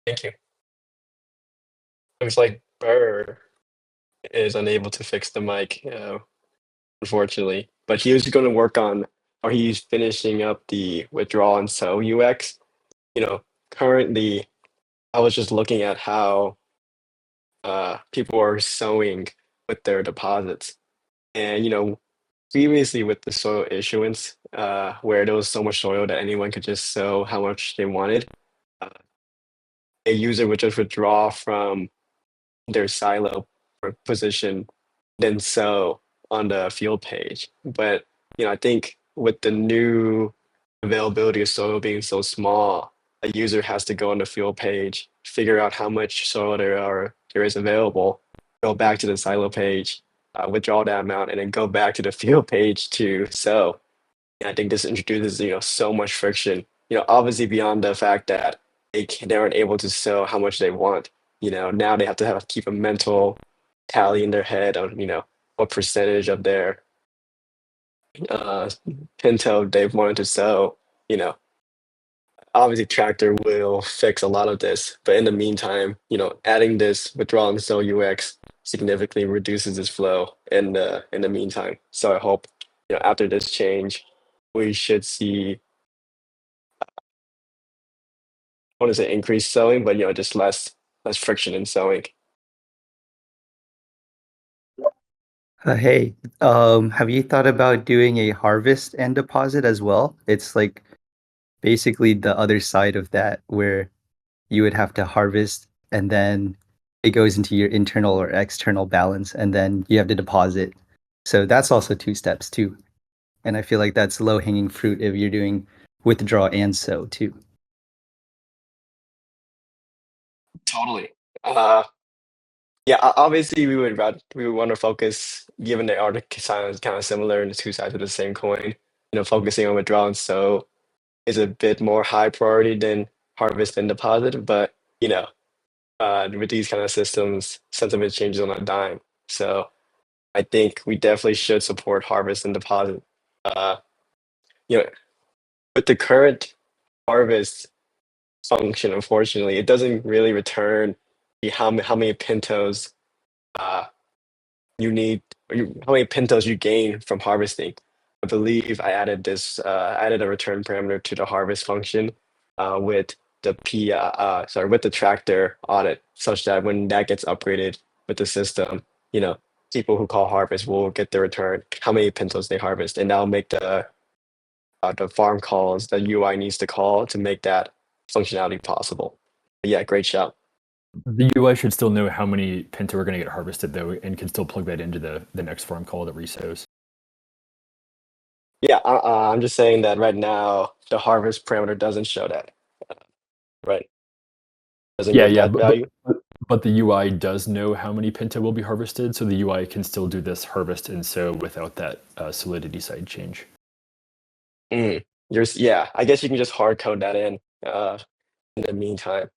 Speaker 1: Thank you. Looks like Burr is unable to fix the mic, unfortunately. But he was going to work on, or he's finishing up the withdrawal and sew UX. Currently, I was just looking at how people are sewing with their deposits. And, previously with the soil issuance, where there was so much soil that anyone could just sow how much they wanted, uh, a user would just withdraw from their silo or position, then sow on the field page. But I think with the new availability of soil being so small, a user has to go on the field page, figure out how much soil there is available, go back to the silo page, withdraw that amount, and then go back to the field page to sow. And I think this introduces so much friction. Obviously beyond the fact that they aren't able to sell how much they want. Now they have to keep a mental tally in their head on what percentage of their uh, Pinto they wanted to sell. You know, Obviously Tractor will fix a lot of this, but in the meantime, adding this withdraw and sell UX significantly reduces this flow in the meantime. So I hope, after this change, we should see, I want to say increased selling, but just less friction in selling.
Speaker 4: Hey, have you thought about doing a harvest and deposit as well? It's like basically the other side of that where you would have to harvest and then it goes into your internal or external balance and then you have to deposit. So that's also two steps too. And I feel like that's low hanging fruit if you're doing withdraw and sow too.
Speaker 1: Totally. Yeah, obviously we would want to focus, given they are sounds kind of similar and the two sides of the same coin, focusing on withdrawal and sow is a bit more high priority than harvest and deposit. But with these kind of systems, sentiment changes on a dime. So I think we definitely should support harvest and deposit. Uh, you know, with the current harvest function, unfortunately, it doesn't really return how many pintos uh, you need, how many pintos you gain from harvesting. I believe I added a return parameter to the harvest function with with the tractor on it, such that when that gets upgraded with the system, people who call harvest will get the return how many pintos they harvest, and that'll make the farm calls the UI needs to call to make that functionality possible. But yeah, great shout.
Speaker 2: The UI should still know how many Pinto are going to get harvested, though, and can still plug that into the next farm call that resows.
Speaker 1: Yeah, I'm just saying that right now the harvest parameter doesn't show that. Right. Doesn't
Speaker 2: Yeah,
Speaker 1: get
Speaker 2: yeah,
Speaker 1: that value.
Speaker 2: but the UI does know how many Pinto will be harvested, so the UI can still do this harvest and sow without that solidity side change.
Speaker 1: Yeah, I guess you can just hard code that in the meantime,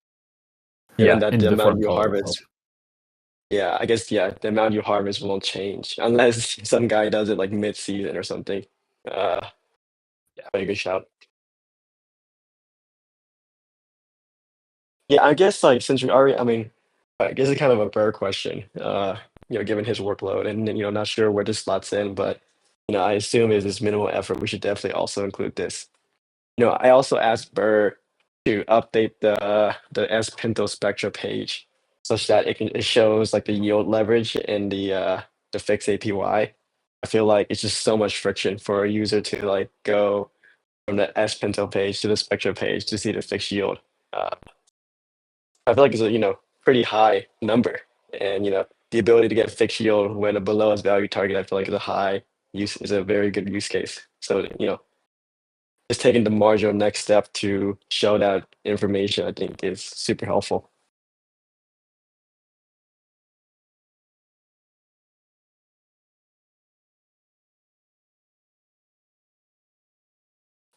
Speaker 1: given
Speaker 2: Yeah,
Speaker 1: that
Speaker 2: into
Speaker 1: the
Speaker 2: the
Speaker 1: amount
Speaker 2: farm
Speaker 1: you
Speaker 2: call itself.
Speaker 1: harvest. Yeah, I guess the amount you harvest won't change unless some guy does it like mid-season or something. Yeah, very good shout. Yeah, I guess like since we already, I mean, I guess it's kind of a fair question. Given his workload and not sure where this slots in, but I assume is this minimal effort. We should definitely also include this. I also asked Burr to update the S Pinto Spectra page such that it shows like the yield leverage and the fixed APY. I feel like it's just so much friction for a user to like go from the S Pinto page to the Spectra page to see the fixed yield. Uh, I feel like it's a pretty high number, and the ability to get fixed yield when a below its value target, I feel like is a very good use case. So just taking the marginal next step to show that information, I think is super helpful.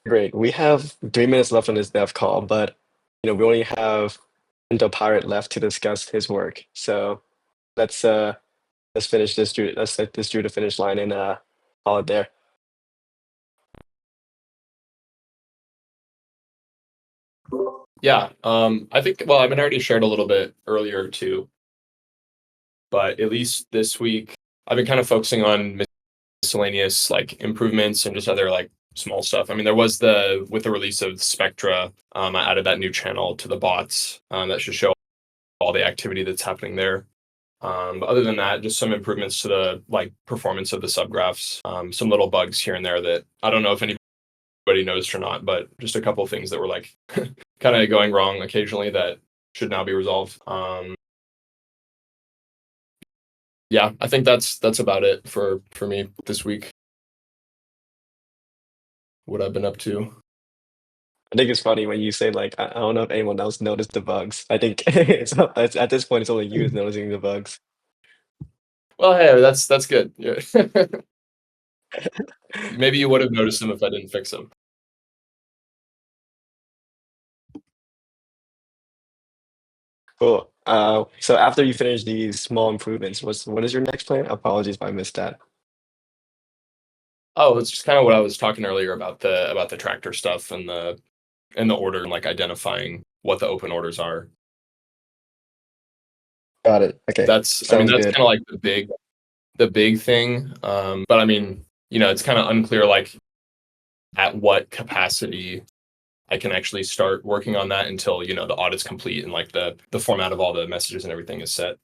Speaker 1: Great. We have 3 minutes left on this dev call, but we only have Pinto Pirate left to discuss his work. So let's finish this through. Let's let this through the finish line and call it there.
Speaker 6: Yeah, I think, well, I mean, I already shared a little bit earlier too, but at least this week, I've been kind of focusing on miscellaneous like improvements and just other like small stuff. I mean, with the release of Spectra, I added that new channel to the bots that should show all the activity that's happening there. But other than that, just some improvements to the like performance of the subgraphs, some little bugs here and there that I don't know if anybody noticed or not, but just a couple of things that were like kind of going wrong occasionally that should now be resolved. Yeah, I think that's about it for me this week. What I've been up to.
Speaker 1: I think it's funny when you say like I don't know if anyone else noticed the bugs. I think at this point it's only you who's noticing the bugs.
Speaker 6: Well, hey, that's good. Yeah. Maybe you would have noticed them if I didn't fix them.
Speaker 1: Cool. So after you finish these small improvements, what is your next plan? Apologies if I missed that.
Speaker 6: Oh, it's just kind of what I was talking earlier about the tractor stuff and the order and like identifying what the open orders are.
Speaker 1: Got it. Okay.
Speaker 6: I mean,
Speaker 1: Sounds
Speaker 6: that's
Speaker 1: good.
Speaker 6: kind of like the big thing. But I mean, it's kind of unclear like at what capacity I can actually start working on that until, the audit's complete and like the format of all the messages and everything is set.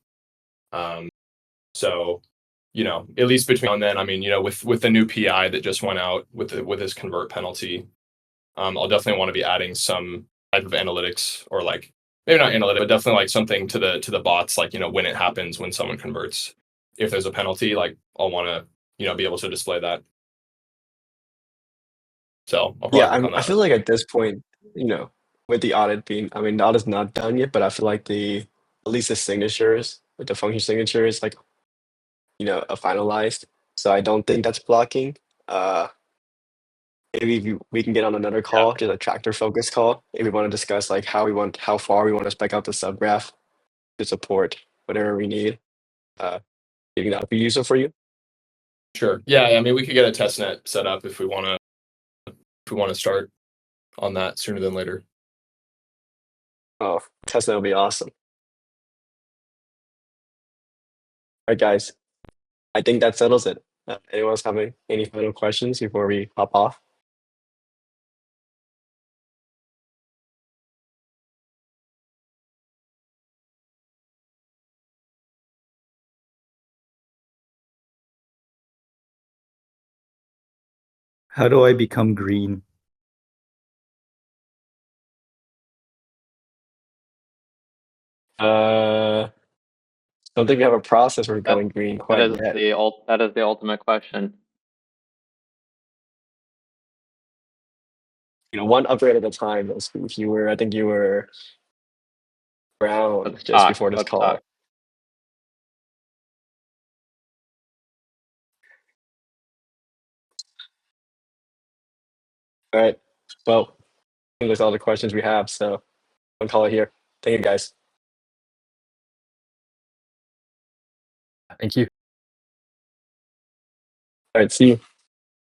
Speaker 6: So, at least between now and then, I mean, with the new PI that just went out with his convert penalty, I'll definitely want to be adding some type of analytics or like maybe not analytic, but definitely like something to the bots, like, when it happens when someone converts. If there's a penalty, like I'll want to, be able to display that. So I'll
Speaker 1: Yeah,
Speaker 6: probably work on
Speaker 1: I
Speaker 6: that.
Speaker 1: feel like at this point, with the audit being, I mean, the audit's not done yet, but I feel like at least the signatures, with the function signature is like, finalized. So I don't think that's blocking. Uh, maybe we can get on another
Speaker 6: Yeah,
Speaker 1: call, just a tractor focus call, if we want to discuss like how far we want to spec out the subgraph to support whatever we need. Uh, do you think that would be useful for you?
Speaker 6: sure. Yeah, I mean, we could get a test net set up if we want to start on that sooner than later.
Speaker 1: Oh, Tesla would be awesome. All right, guys. I think that settles it. Anyone else having any final questions before we hop off?
Speaker 4: How do I become green?
Speaker 1: Don't think we have a process for
Speaker 3: That
Speaker 1: going green
Speaker 3: that
Speaker 1: quite
Speaker 3: is
Speaker 1: yet.
Speaker 3: the ultimate question.
Speaker 1: One upgrade at a time. I think you were brown
Speaker 3: Let's
Speaker 1: just
Speaker 3: talk.
Speaker 1: before this
Speaker 3: Let's
Speaker 1: call.
Speaker 3: talk.
Speaker 1: All right. Well, I think that's all the questions we have. So I'll call it here. Thank you, guys.
Speaker 2: Thank you.
Speaker 1: All right. See you.